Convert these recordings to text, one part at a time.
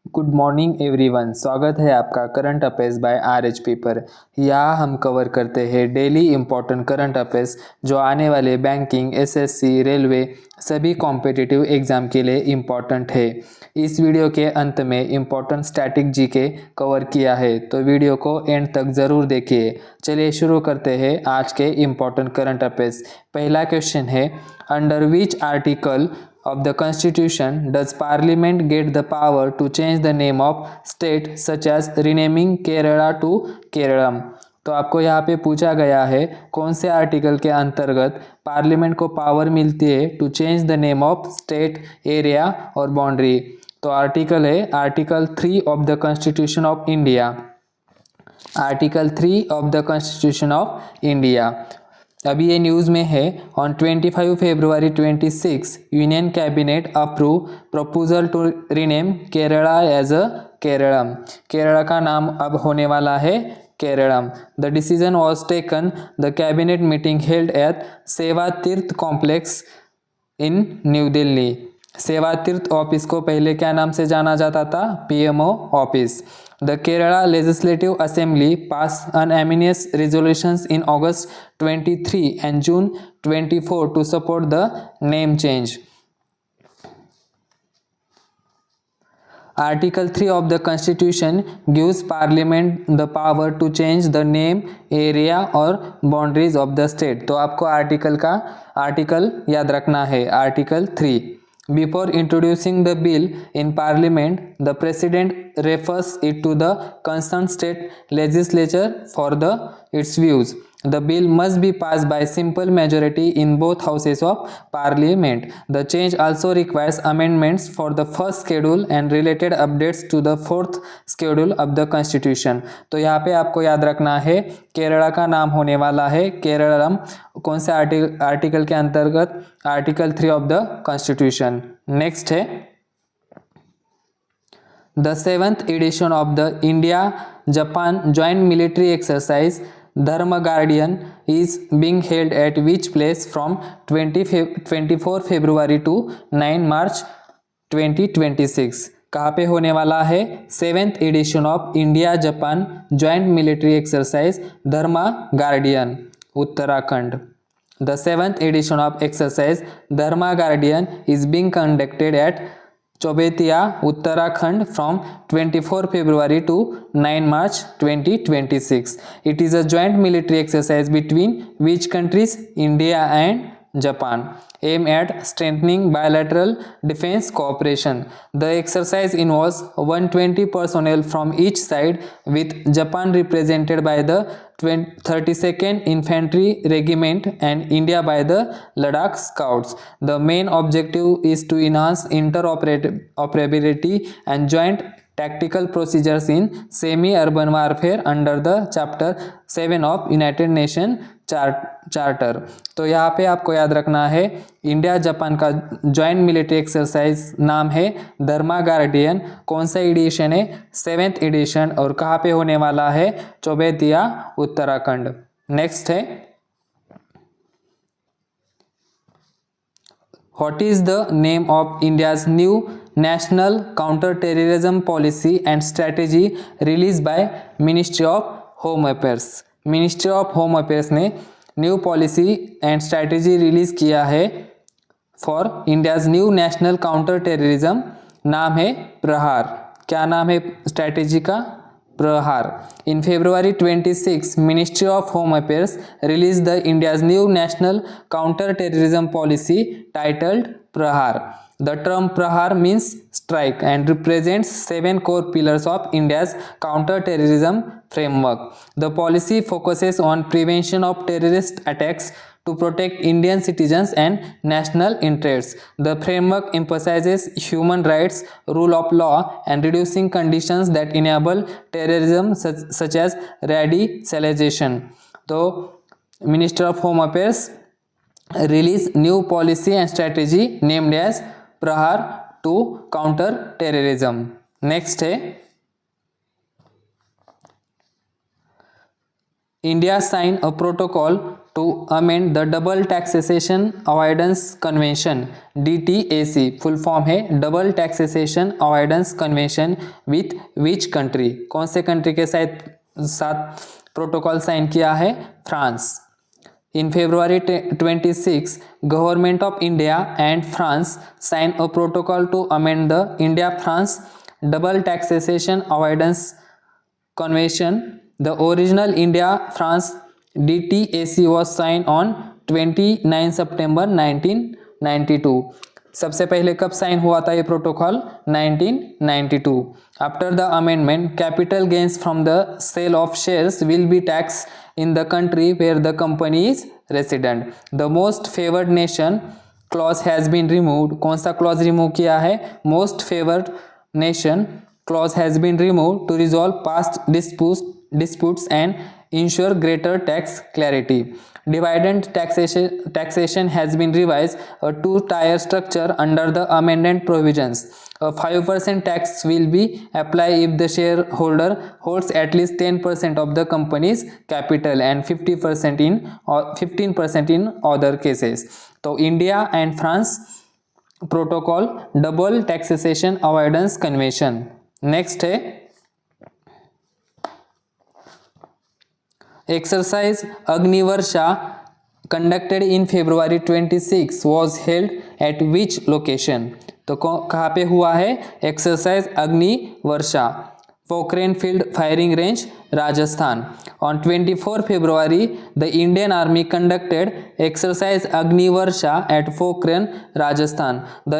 Good morning everyone. स्वागत है आपका करंट अफेयर्स बाय RHP पर। यहाँ हम कवर करते हैं डेली इम्पोर्टेंट करंट अफेयर्स जो आने वाले बैंकिंग, SSC, रेलवे सभी कॉम्पिटिटिव एग्जाम के लिए इम्पोर्टेंट है। इस वीडियो के अंत में इम्पोर्टेंट स्टैटिक जीके कवर किया है, तो वीडियो को एंड तक ज़रूर देखिए। चलिए शुरू करते हैं आज के इम्पोर्टेंट करंट अफेयर्स। पहला क्वेश्चन है, under which article of the constitution does parliament get the power to change the name of state such as renaming Kerala to Keralam। तो आपको यहाँ पे पूछा गया है कौन से आर्टिकल के अंतर्गत पार्लियामेंट को पावर मिलती है to change the name of state, area और बाउंड्री। तो आर्टिकल है article 3 of the constitution of India. Article 3 of the constitution of India. अभी ये न्यूज़ में है, on 25 February 26 union cabinet approve proposal to rename Kerala as a Keralam. Kerala का नाम अब होने वाला है Keralam. The decision was taken the cabinet meeting held at Seva Tirtha complex in New Delhi. सेवा तीर्थ ऑफिस को पहले क्या नाम से जाना जाता था? PMO office. The Kerala legislative assembly pass unanimous resolutions in August 23 and June 24 to support the name change. Article 3 of the Constitution gives Parliament the power to change the name, area और boundaries of the state। तो आपको article याद रखना है, article 3। Before introducing the bill in Parliament, the President refers it to the concerned state legislature for its views. The bill must be passed by simple majority in both houses of Parliament. The change also requires amendments for the first schedule and related updates to the fourth schedule of the Constitution। तो यहाँ पे आपको याद रखना है केरला का नाम होने वाला है केरलम। कौन से आर्टिकल के अंतर्गत? Article 3 of the constitution. Next है, the 7th edition of the India-Japan joint military exercise Dharma Guardian is being held at which place from 24 February to 9 March 2026। कहाँ पे होने वाला है? 7th edition of India-Japan joint military exercise Dharma Guardian, Uttarakhand. The 7th edition of exercise Dharma Guardian is being conducted at Chobetia, Uttarakhand from 24 February to 9 March 2026। It is a joint military exercise between which countries? India and Japan, aimed at strengthening bilateral defense cooperation. The exercise involves 120 personnel from each side, with Japan represented by the 32nd Infantry Regiment and India by the Ladakh Scouts. The main objective is to enhance interoperability and joint tactical procedures in semi-urban warfare under the Chapter 7 of United Nations charter. तो यहाँ पे आपको याद रखना है India Japan का joint military exercise नाम है धर्मा गार्डियन। कौन सा एडिशन है? 7th addition. और कहाँ पे होने वाला है? चौबेतिया, उत्तराखंड। नेक्स्ट है, what is the name of India's new national counter terrorism policy and strategy release by ministry of home affairs. Ministry of home affairs ने new policy and strategy release किया है for India's new national counter terrorism. नाम है प्रहार। क्या नाम है strategy का? Prahaar. In February 26 ministry of home affairs release the India's new national counter terrorism policy titled प्रहार। The term Prahar means strike and represents 7 core pillars of India's counter-terrorism framework. The policy focuses on prevention of terrorist attacks to protect Indian citizens and national interests. The framework emphasizes human rights, rule of law, and reducing conditions that enable terrorism such as radicalization. So, Minister of Home Affairs release new policy and strategy named as Prahar to counter terrorism. Next है, India sign a protocol to amend the Double Taxation Avoidance Convention DTAC, full form है Double Taxation Avoidance Convention with which country, कौन से country के साथ protocol sign किया है? France. In February 26, Government of India and France signed a protocol to amend the India-France Double Taxation Avoidance Convention. The original India-France DTAC was signed on 29 September 1992. सबसे पहले कब sign हुआ था ये protocol? 1992. After the amendment, capital gains from the sale of shares will be taxed in the country where the company is resident. The most favored nation clause has been removed. कौन सा clause remove किया है? Most favored nation clause has been removed to resolve past disputes and ensure greater tax clarity. Dividend taxation has been revised, a two-tier structure under the amendment provisions. A 5% tax will be applied if the shareholder holds at least 10% of the company's capital and 15% in other cases. तो India and France protocol double taxation avoidance convention. Next है exercise Agnivarsha conducted in February 26 was held at which location? तो कहाँ पे हुआ है exercise Agnivarsha? Pokhran field firing range, Rajasthan. On 24 February, the Indian Army conducted exercise Agnivarsha at Pokhran, Rajasthan. The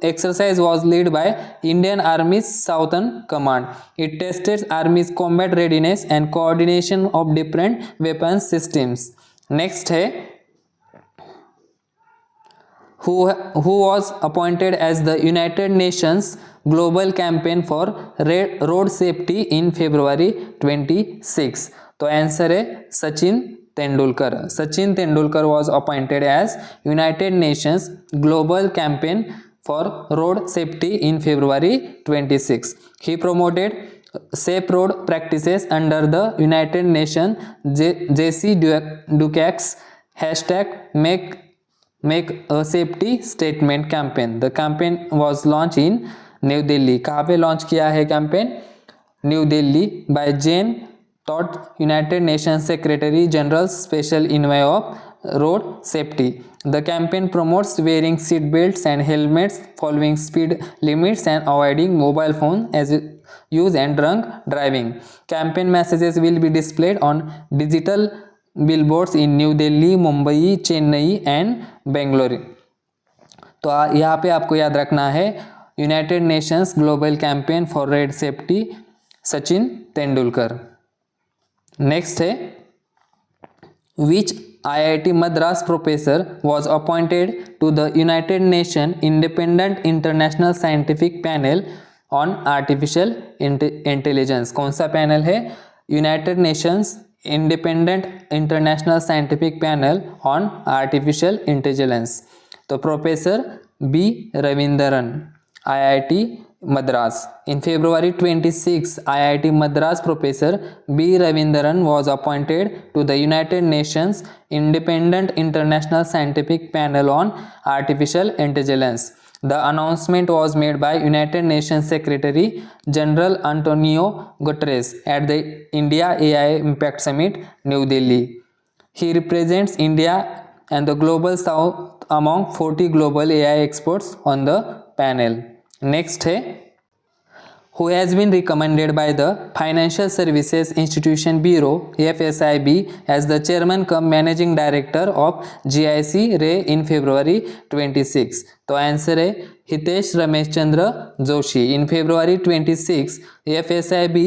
exercise was led by Indian Army's Southern Command. It tested Army's combat readiness and coordination of different weapons systems. Next है who was appointed as the United Nations Global Campaign for Road Safety in February 26. तो answer है Sachin Tendulkar. Sachin Tendulkar was appointed as United Nations Global Campaign for Road Safety in February 26. He promoted safe road practices under the United Nations JC Ducax hashtag make a safety statement campaign. The campaign was launched in New Delhi. कहाँ पे launch किया है campaign? New Delhi by Jean Todt, united nation secretary general special envoy of road safety. The campaign promotes wearing seat belts and helmets, following speed limits and avoiding mobile phone as use and drunk driving. Campaign messages will be displayed on digital billboards in New Delhi, Mumbai, Chennai and Bangalore. तो यहाँ पे आपको याद रखना है United Nations global campaign for road safety, Sachin Tendulkar. Next है विच IIT Madras professor was appointed to the United Nations Independent International Scientific Panel on Artificial Intelligence. कौन सा पैनल है? United Nations independent international scientific panel on artificial intelligence. तो professor B Ravindran, IIT Madras. In February 26, IIT Madras professor B. Ravindaran was appointed to the United Nations Independent International Scientific Panel on Artificial Intelligence. The announcement was made by United Nations Secretary General Antonio Guterres at the India AI Impact Summit, New Delhi. He represents India and the Global South among 40 global AI experts on the panel. Next है who has been recommended by the Financial Services Institution Bureau FSIB as the chairman cum managing director of GIC Ray in February 26. तो answer है Hitesh Ramesh Chandra Joshi. In February 26, FSIB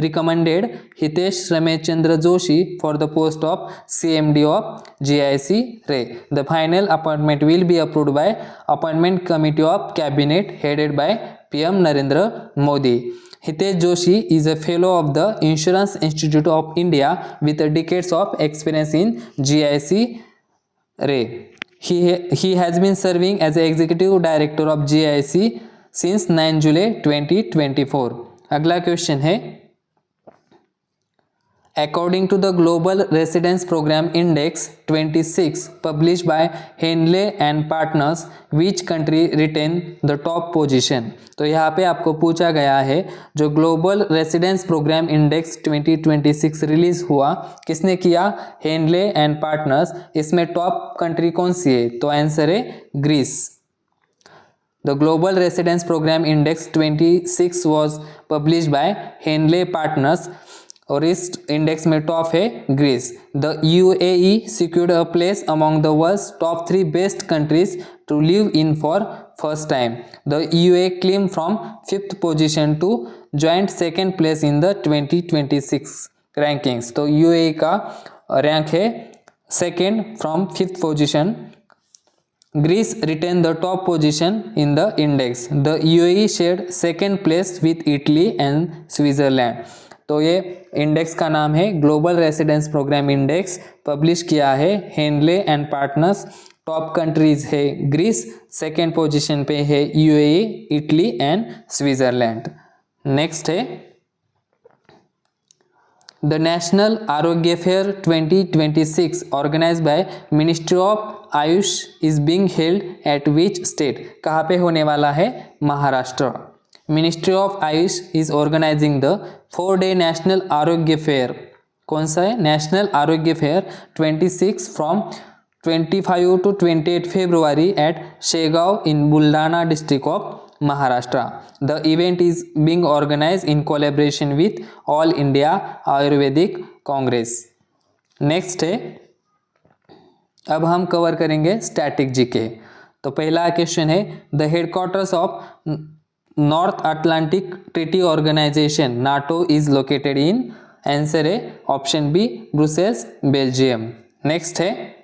recommended Hitesh Ramesh Chandra Joshi for the post of CMD of GIC Ray. The final appointment will be approved by Appointment Committee of Cabinet headed by PM Narendra Modi. Hitesh Joshi is a fellow of the Insurance Institute of India with decades of experience in GIC Ray. He has been serving as the executive director of GIC since 9 July 2024. अगला question है According to the Global Residence Program Index 26 published by Henley and Partners, which country retain the top position? तो यहाँ पे आपको पूछा गया है जो ग्लोबल रेसिडेंस प्रोग्राम इंडेक्स 2026 रिलीज हुआ किसने किया? Henley and Partners. इसमें टॉप कंट्री कौन सी है? तो आंसर है Greece. The Global Residence Program Index 26 was published by Henley Partners और इस इंडेक्स में टॉप है Greece. The UAE secured a place among the world's top 3 best countries to live in for first time. The UAE climbed from 5th position to joint second place in the 2026 rankings. तो UAE का rank है second from 5th position. Greece retained the top position in the index. The UAE shared second place with Italy and Switzerland. तो ये index का नाम है global residence program index, publish किया है Henley and Partners. Top countries है ग्रीस, second position पे है UAE, Italy and Switzerland. Next है the national Arogya fair 2026 organised by ministry of AYUSH is being held at which state? कहाँ पे होने वाला है? Maharashtra. Ministry of AYUSH is organising the 4-day national Arogya fair. कौन सा है? National Arogya fair 26 from 25 to 28 February at Shegaon in Buldhana district of Maharashtra. The event is being organised in collaboration with all India Ayurvedic congress. Next है, अब हम कवर करेंगे स्टैटिक जीके। तो पहला question है the headquarters of North Atlantic Treaty Organization NATO is located in? Answer है option B Brussels, Belgium. Next है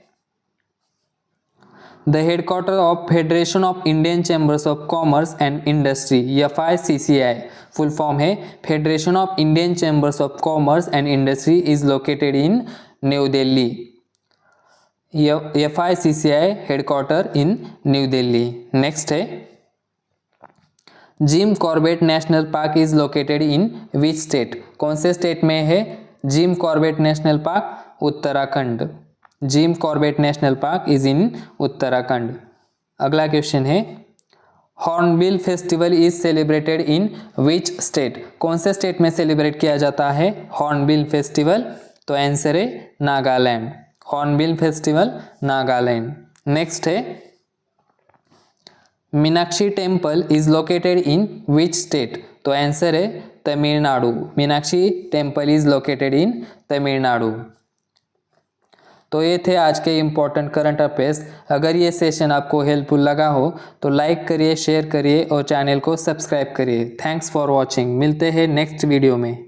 the headquarter of Federation of Indian Chambers of Commerce and Industry FICCI full form है Federation of Indian Chambers of Commerce and Industry is located in New Delhi. FICCI headquarter in New Delhi. Next है Jim Corbett national park is located in which state? कौन से state में है Jim Corbett national park? Uttarakhand. Gym Corbett national park is in Uttarakhand. अगला question है hornbill festival is celebrated in which state? कौन से state में सेलिब्रेट किया जाता है हॉर्नबिल फेस्टिवल? तो आंसर है Nagaland. Hornbill festival Nagaland. Next है Meenakshi temple is located in which state? तो आंसर है Tamil Nadu. Meenakshi temple is located in Tamil Nadu. तो ये थे आज के इम्पोर्टेंट करंट अफेयर्स। अगर ये सेशन आपको हेल्पफुल लगा हो तो लाइक करिए, शेयर करिए और चैनल को सब्सक्राइब करिए। Thanks for watching. मिलते हैं नेक्स्ट वीडियो में।